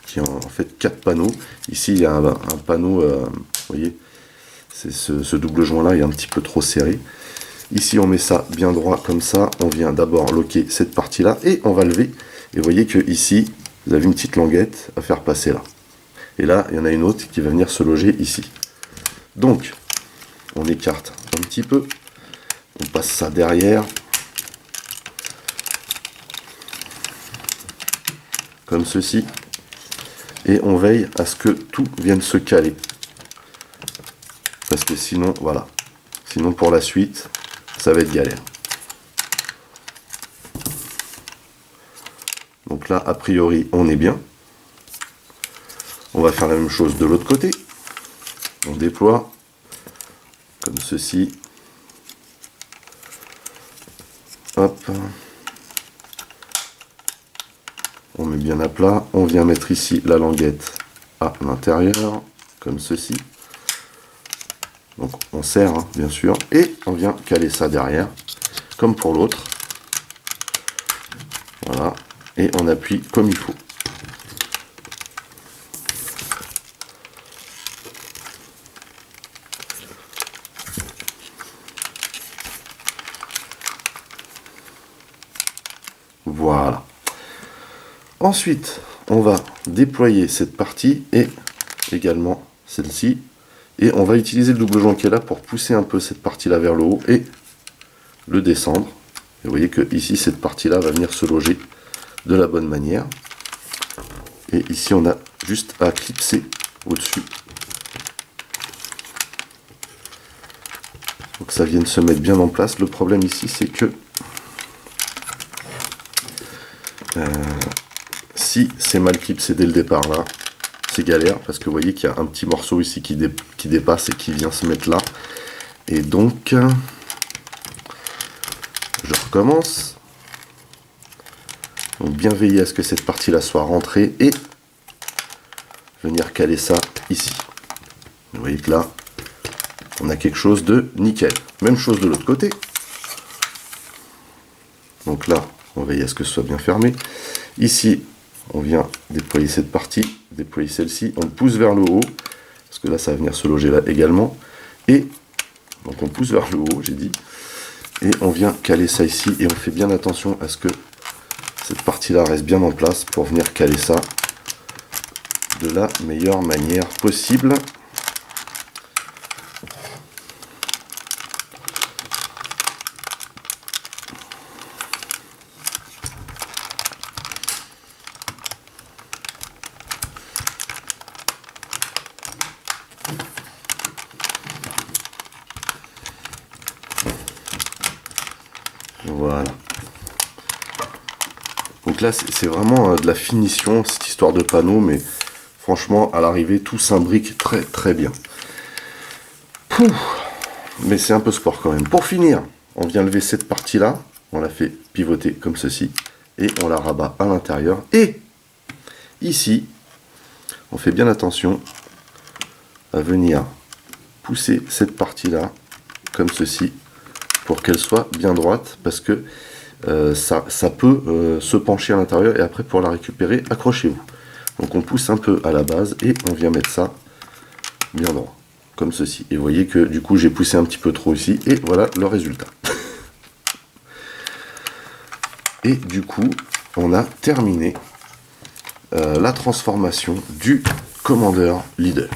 S1: qui a en fait 4 panneaux. Ici, il y a un panneau, vous voyez, c'est ce double joint là, il est un petit peu trop serré. Ici, on met ça bien droit comme ça. On vient d'abord loquer cette partie là et on va lever. Et vous voyez que ici, vous avez une petite languette à faire passer là. Et là, il y en a une autre qui va venir se loger ici. Donc, on écarte un petit peu. On passe ça derrière. Comme ceci. Et on veille à ce que tout vienne se caler. Parce que sinon, voilà. Sinon, pour la suite, ça va être galère. Donc là, a priori, on est bien. On va faire la même chose de l'autre côté. On déploie comme ceci. Hop. On met bien à plat. On vient mettre ici la languette à l'intérieur, comme ceci. Donc on serre, hein, bien sûr. Et on vient caler ça derrière, comme pour l'autre. Voilà. Et on appuie comme il faut. Voilà. Ensuite, on va déployer cette partie et également celle-ci. Et on va utiliser le double joint qui est là pour pousser un peu cette partie-là vers le haut et le descendre. Et vous voyez que ici, cette partie-là va venir se loger de la bonne manière. Et ici, on a juste à clipser au-dessus. Donc ça vienne se mettre bien en place. Le problème ici, c'est que si c'est mal clipsé dès le départ là, c'est galère parce que vous voyez qu'il y a un petit morceau ici qui dépasse et qui vient se mettre là. Et donc, je recommence. Donc bien veiller à ce que cette partie là soit rentrée et venir caler ça ici. Vous voyez que là, on a quelque chose de nickel. Même chose de l'autre côté. Donc là, on veille à ce que ce soit bien fermé. Ici, on vient déployer cette partie, déployer celle-ci, on pousse vers le haut, parce que là, ça va venir se loger là également. Et donc on pousse vers le haut, j'ai dit. Et on vient caler ça ici, et on fait bien attention à ce que cette partie-là reste bien en place pour venir caler ça de la meilleure manière possible. Voilà. Donc là, c'est vraiment de la finition, cette histoire de panneau, mais franchement, à l'arrivée, tout s'imbrique très très bien. Pouh. Mais c'est un peu sport quand même. Pour finir, on vient lever cette partie-là, on la fait pivoter comme ceci, et on la rabat à l'intérieur. Et ici, on fait bien attention à venir pousser cette partie-là, comme ceci, pour qu'elle soit bien droite, parce que ça peut se pencher à l'intérieur, et après pour la récupérer, accrochez-vous. Donc on pousse un peu à la base, et on vient mettre ça bien droit, comme ceci. Et vous voyez que du coup j'ai poussé un petit peu trop ici, et voilà le résultat. Et du coup, on a terminé la transformation du Commander Leader.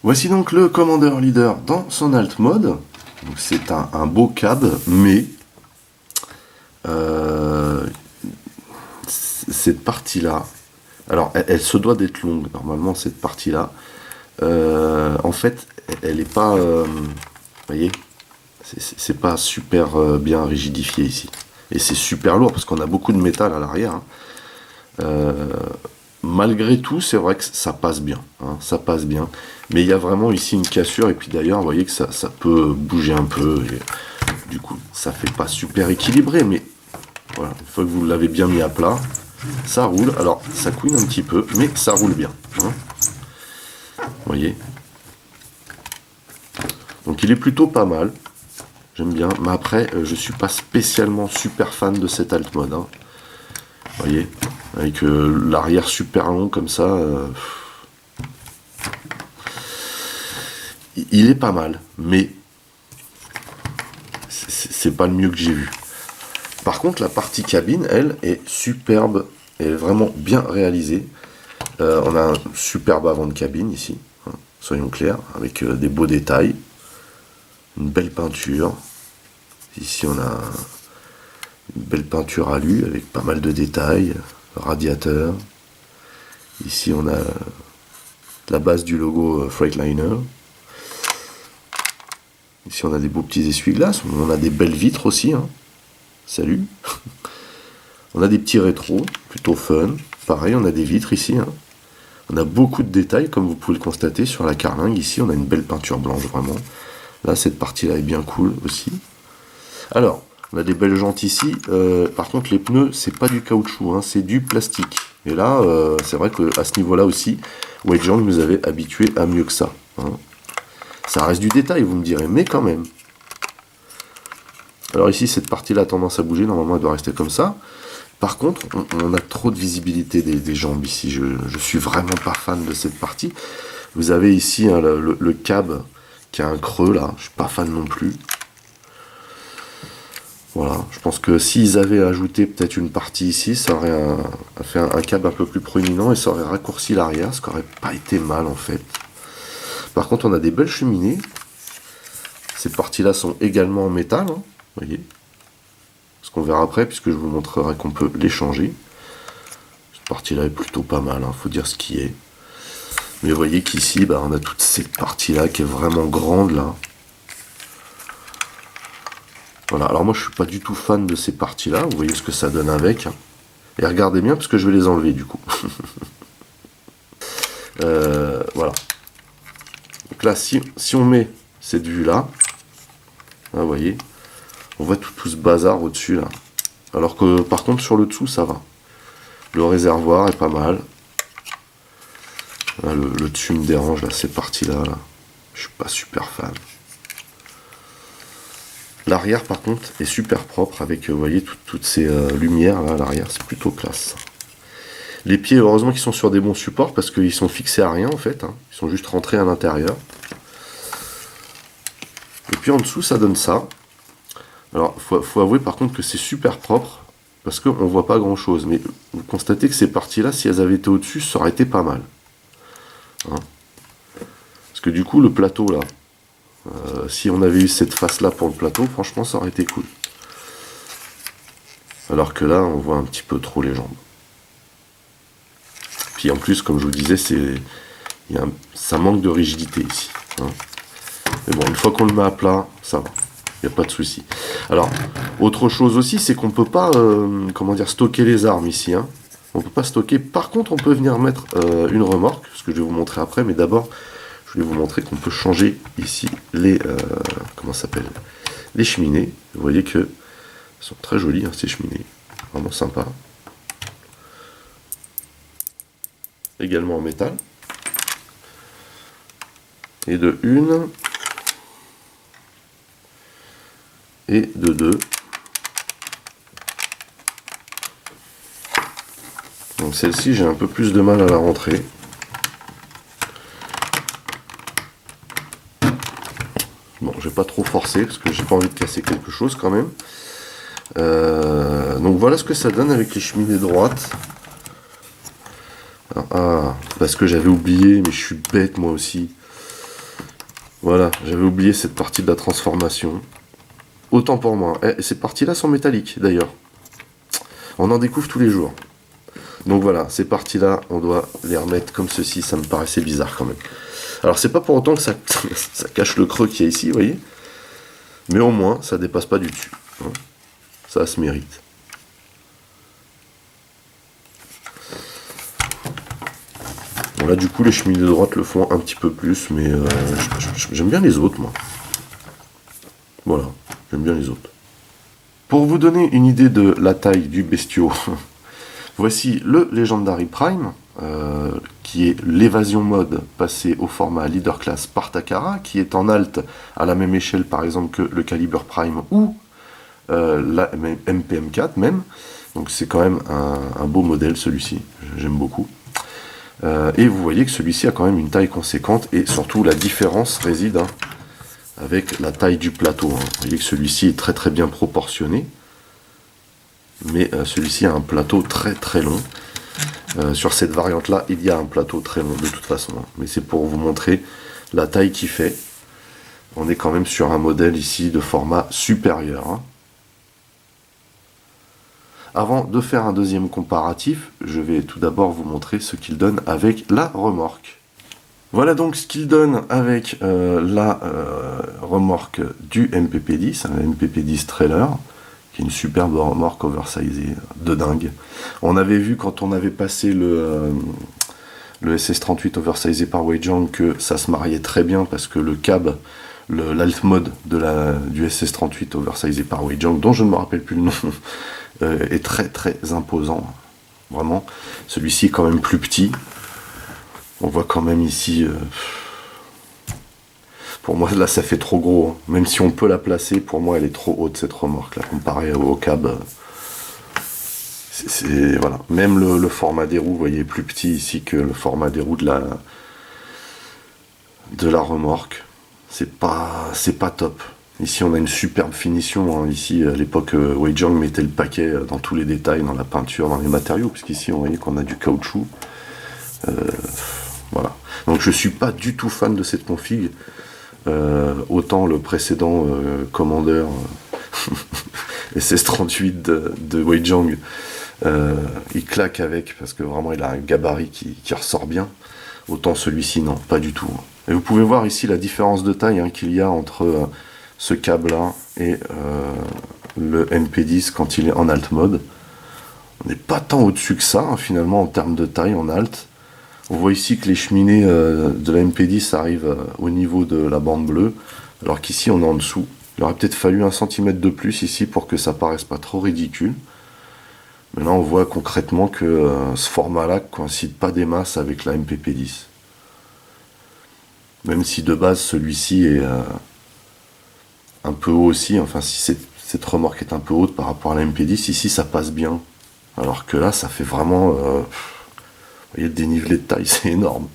S1: Voici donc le Commander Leader dans son alt mode. C'est un beau cab, mais cette partie-là, alors elle se doit d'être longue, normalement cette partie-là. En fait, elle n'est pas, vous voyez, c'est pas super bien rigidifié ici. Et c'est super lourd parce qu'on a beaucoup de métal à l'arrière. Malgré tout, c'est vrai que ça passe bien. Ça passe bien. Mais il y a vraiment ici une cassure. Et puis d'ailleurs, vous voyez que ça peut bouger un peu. Et du coup, ça fait pas super équilibré. Mais voilà, une fois que vous l'avez bien mis à plat, ça roule. Alors, ça couine un petit peu, mais ça roule bien. Vous voyez. Donc il est plutôt pas mal. J'aime bien. Mais après, je suis pas spécialement super fan de cet alt mode. Vous voyez, avec l'arrière super long comme ça, il est pas mal, mais c'est pas le mieux que j'ai vu. Par contre, la partie cabine, elle, est superbe, elle est vraiment bien réalisée. On a un superbe avant de cabine ici, soyons clairs, avec des beaux détails, une belle peinture. Ici, on a une belle peinture alu avec pas mal de détails. Radiateur. Ici on a la base du logo Freightliner. Ici on a des beaux petits essuie-glaces. On a des belles vitres aussi. Salut. On a des petits rétros, plutôt fun. Pareil, on a des vitres ici. On a beaucoup de détails, comme vous pouvez le constater sur la carlingue. Ici on a une belle peinture blanche vraiment. Là cette partie-là est bien cool aussi. Alors, on a des belles jantes ici. Par contre, les pneus, c'est pas du caoutchouc, c'est du plastique. Et là, c'est vrai qu'à ce niveau-là aussi, Weijang nous avait habitués à mieux que ça. Ça reste du détail, vous me direz, mais quand même. Alors ici, cette partie-là a tendance à bouger. Normalement, elle doit rester comme ça. Par contre, on a trop de visibilité des jambes ici. Je suis vraiment pas fan de cette partie. Vous avez ici le cab qui a un creux, là. Je suis pas fan non plus. Voilà, je pense que s'ils avaient ajouté peut-être une partie ici, ça aurait fait un câble un peu plus proéminent et ça aurait raccourci l'arrière, ce qui n'aurait pas été mal en fait. Par contre, on a des belles cheminées. Ces parties-là sont également en métal, vous voyez. Ce qu'on verra après, puisque je vous montrerai qu'on peut les changer. Cette partie-là est plutôt pas mal, faut dire ce qui est. Mais vous voyez qu'ici, on a toute cette partie-là qui est vraiment grande là. Voilà, alors moi je suis pas du tout fan de ces parties-là, vous voyez ce que ça donne avec. Et regardez bien parce que je vais les enlever du coup. Voilà. Donc là, si on met cette vue-là, vous voyez, on voit tout ce bazar au-dessus là. Alors que par contre sur le dessous ça va. Le réservoir est pas mal. Là, le dessus me dérange là, cette partie-là. Là. Je suis pas super fan. L'arrière par contre est super propre avec, vous voyez, toutes ces lumières là à l'arrière, c'est plutôt classe. Les pieds, heureusement qu'ils sont sur des bons supports parce qu'ils sont fixés à rien en fait, ils sont juste rentrés à l'intérieur. Et puis en dessous ça donne ça. Alors faut avouer par contre que c'est super propre parce qu'on voit pas grand chose, mais vous constatez que ces parties là, si elles avaient été au-dessus, ça aurait été pas mal. Parce que du coup le plateau là, si on avait eu cette face là pour le plateau, franchement ça aurait été cool. Alors que là on voit un petit peu trop les jambes. Puis en plus comme je vous disais, ça manque de rigidité ici. Mais bon, une fois qu'on le met à plat, ça va. Il n'y a pas de souci. Alors, autre chose aussi, c'est qu'on peut pas, comment dire, stocker les armes ici. Hein. On peut pas stocker. Par contre, on peut venir mettre une remorque, ce que je vais vous montrer après. Mais d'abord, je vais vous montrer qu'on peut changer ici les, comment ça s'appelle, les cheminées. Vous voyez que elles sont très jolies, hein, ces cheminées. Vraiment sympa. Également en métal. Et de une. Et de 2. Donc celle-ci, j'ai un peu plus de mal à la rentrer. Bon, je vais pas trop forcer parce que j'ai pas envie de casser quelque chose quand même. Donc voilà ce que ça donne avec les cheminées droites. Parce que j'avais oublié, mais je suis bête moi aussi. Voilà, j'avais oublié cette partie de la transformation. Autant pour moi. Et ces parties-là sont métalliques, d'ailleurs. On en découvre tous les jours. Donc voilà, ces parties-là, on doit les remettre comme ceci. Ça me paraissait bizarre quand même. Alors c'est pas pour autant que ça, ça cache le creux qu'il y a ici, vous voyez. Mais au moins, ça dépasse pas du dessus. Hein. Ça se mérite. Bon là, du coup, les cheminées de droite le font un petit peu plus, mais j'aime bien les autres, moi. Voilà, j'aime bien les autres. Pour vous donner une idée de la taille du bestiau, voici le Legendary Prime, qui est l'évasion mode passée au format Leader Class par Takara, qui est en alt à la même échelle par exemple que le Caliber Prime ou la MPM4 même. Donc c'est quand même un beau modèle celui-ci, j'aime beaucoup. Et vous voyez que celui-ci a quand même une taille conséquente et surtout la différence réside avec la taille du plateau. Vous voyez que celui-ci est très très bien proportionné, mais celui-ci a un plateau très très long. Sur cette variante là, il y a un plateau très long de toute façon, mais c'est pour vous montrer la taille qu'il fait. On est quand même sur un modèle ici de format supérieur. Avant de faire un deuxième comparatif, je vais tout d'abord vous montrer ce qu'il donne avec la remorque. Voilà donc ce qu'il donne avec la remorque du MPP10, un MPP10 trailer, qui est une superbe remorque oversizée de dingue. On avait vu quand on avait passé le SS38 oversizé par Weijang que ça se mariait très bien parce que le cab, l'alt mode du SS38 oversizé par Weijang, dont je ne me rappelle plus le nom, est très très imposant. Vraiment. Celui-ci est quand même plus petit. On voit quand même ici... pour moi, là, ça fait trop gros. Hein. Même si on peut la placer, pour moi, elle est trop haute, cette remorque, là, comparée au cab. Voilà. Même le format des roues, vous voyez, est plus petit ici que le format des roues de la remorque. C'est pas top. Ici, on a une superbe finition. Hein. Ici, à l'époque, Weijang mettait le paquet dans tous les détails, dans la peinture, dans les matériaux, puisqu'ici, on voyait qu'on a du caoutchouc. Voilà. Donc, je suis pas du tout fan de cette config. Autant le précédent Commander SS38 de Weijang, il claque avec, parce que vraiment, il a un gabarit qui ressort bien. Autant celui-ci, non, pas du tout. Et vous pouvez voir ici la différence de taille qu'il y a entre... ce câble là et le MP10 quand il est en alt mode. On n'est pas tant au-dessus que ça finalement en termes de taille en alt. On voit ici que les cheminées de la MP10 arrivent au niveau de la bande bleue, alors qu'ici on est en dessous. Il aurait peut-être fallu 1 cm de plus ici pour que ça paraisse pas trop ridicule. Mais là on voit concrètement que ce format là coïncide pas des masses avec la MPP10. Même si de base celui-ci est un peu haut aussi, enfin si cette remorque est un peu haute par rapport à la MP10, ici ça passe bien. Alors que là ça fait vraiment... vous voyez le dénivelé de taille, c'est énorme.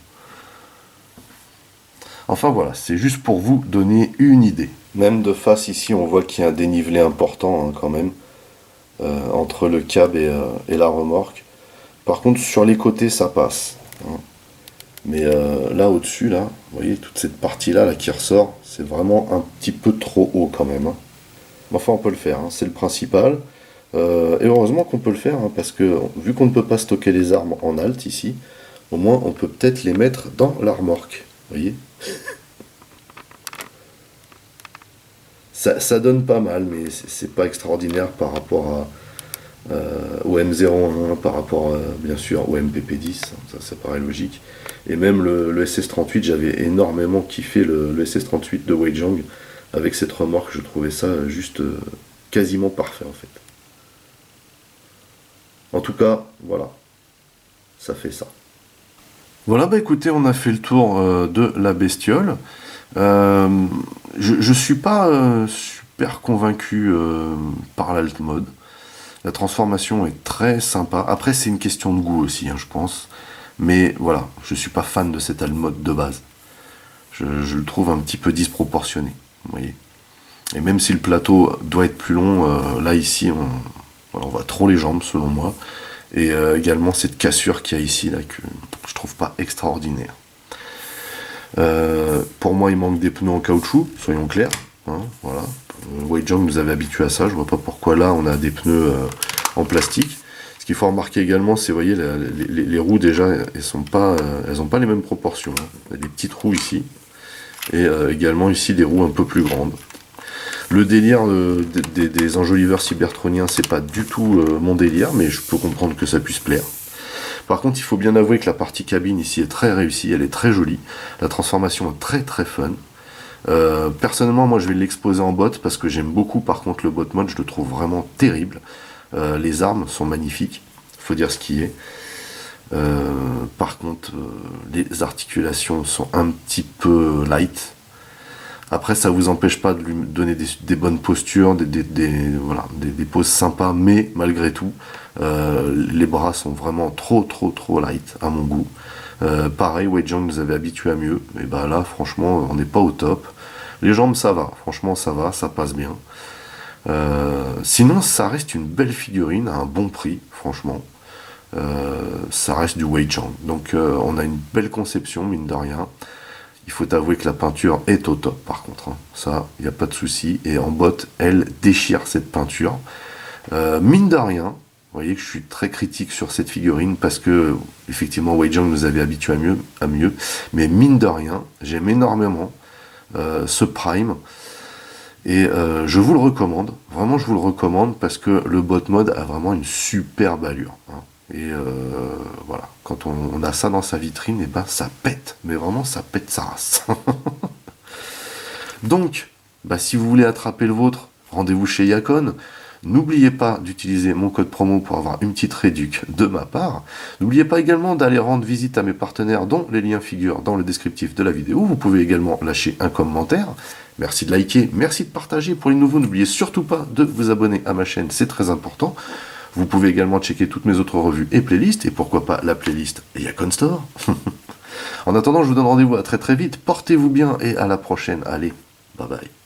S1: Enfin voilà, c'est juste pour vous donner une idée. Même de face ici on voit qu'il y a un dénivelé important quand même, entre le cab et la remorque. Par contre sur les côtés ça passe. Mais là au-dessus, là, vous voyez toute cette partie-là là, qui ressort, c'est vraiment un petit peu trop haut quand même. Enfin on peut le faire, c'est le principal. Et heureusement qu'on peut le faire, parce que vu qu'on ne peut pas stocker les armes en alt ici, au moins on peut peut-être les mettre dans la remorque. Vous voyez. Ça donne pas mal, mais c'est pas extraordinaire par rapport au M01, par rapport bien sûr au MPP10, ça paraît logique. Et même le SS38, j'avais énormément kiffé le SS38 de Weijiang. Avec cette remorque, je trouvais ça juste quasiment parfait en fait. En tout cas, voilà, ça fait ça. Voilà, bah écoutez, on a fait le tour de la bestiole. Je suis pas super convaincu par l'alt mode. La transformation est très sympa. Après, c'est une question de goût aussi, hein, je pense. Mais voilà, je suis pas fan de cet alt mode de base. Je le trouve un petit peu disproportionné, vous voyez. Et même si le plateau doit être plus long, là ici, voilà, on voit trop les jambes selon moi. Et également cette cassure qu'il y a ici, là, que je trouve pas extraordinaire. Pour moi, il manque des pneus en caoutchouc, soyons clairs. Hein, voilà. Weijiang nous avait habitués à ça, je vois pas pourquoi là on a des pneus en plastique. Ce qu'il faut remarquer également, c'est, vous voyez, les roues déjà, elles ont pas les mêmes proportions. Hein. Il y a des petites roues ici, et également ici des roues un peu plus grandes. Le délire des enjoliveurs cybertroniens, c'est pas du tout mon délire, mais je peux comprendre que ça puisse plaire. Par contre, il faut bien avouer que la partie cabine ici est très réussie, elle est très jolie. La transformation est très très fun. Personnellement, moi je vais l'exposer en bot parce que j'aime beaucoup. Par contre, le bot mode, je le trouve vraiment terrible. Les armes sont magnifiques, faut dire ce qui est. Par contre, les articulations sont un petit peu light. Après, ça vous empêche pas de lui donner des bonnes postures, voilà, des poses sympas, mais malgré tout, les bras sont vraiment trop light à mon goût. Pareil, Weijiang nous avait habitués à mieux, et ben là, franchement, on n'est pas au top. Les jambes, ça va, franchement, ça passe bien. Sinon, ça reste une belle figurine à un bon prix, franchement. Ça reste du Weijiang, donc on a une belle conception, mine de rien. Il faut avouer que la peinture est au top par contre, hein. Ça, il n'y a pas de souci. Et en botte, elle déchire cette peinture. Mine de rien, vous voyez que je suis très critique sur cette figurine parce que, effectivement, Weijiang nous avait habitués à mieux. Mais mine de rien, j'aime énormément ce Prime. Et je vous le recommande, vraiment je vous le recommande parce que le bot mode a vraiment une superbe allure, hein. Et voilà, quand on a ça dans sa vitrine, et ben ça pète, mais vraiment ça pète sa race. Donc, bah, si vous voulez attraper le vôtre, rendez-vous chez Yacon. N'oubliez pas d'utiliser mon code promo pour avoir une petite réduc de ma part. N'oubliez pas également d'aller rendre visite à mes partenaires dont les liens figurent dans le descriptif de la vidéo. Vous pouvez également lâcher un commentaire. Merci de liker, merci de partager. Pour les nouveaux, n'oubliez surtout pas de vous abonner à ma chaîne, c'est très important. Vous pouvez également checker toutes mes autres revues et playlists, et pourquoi pas la playlist Yacon Store. En attendant, je vous donne rendez-vous à très très vite. Portez-vous bien et à la prochaine. Allez, bye bye.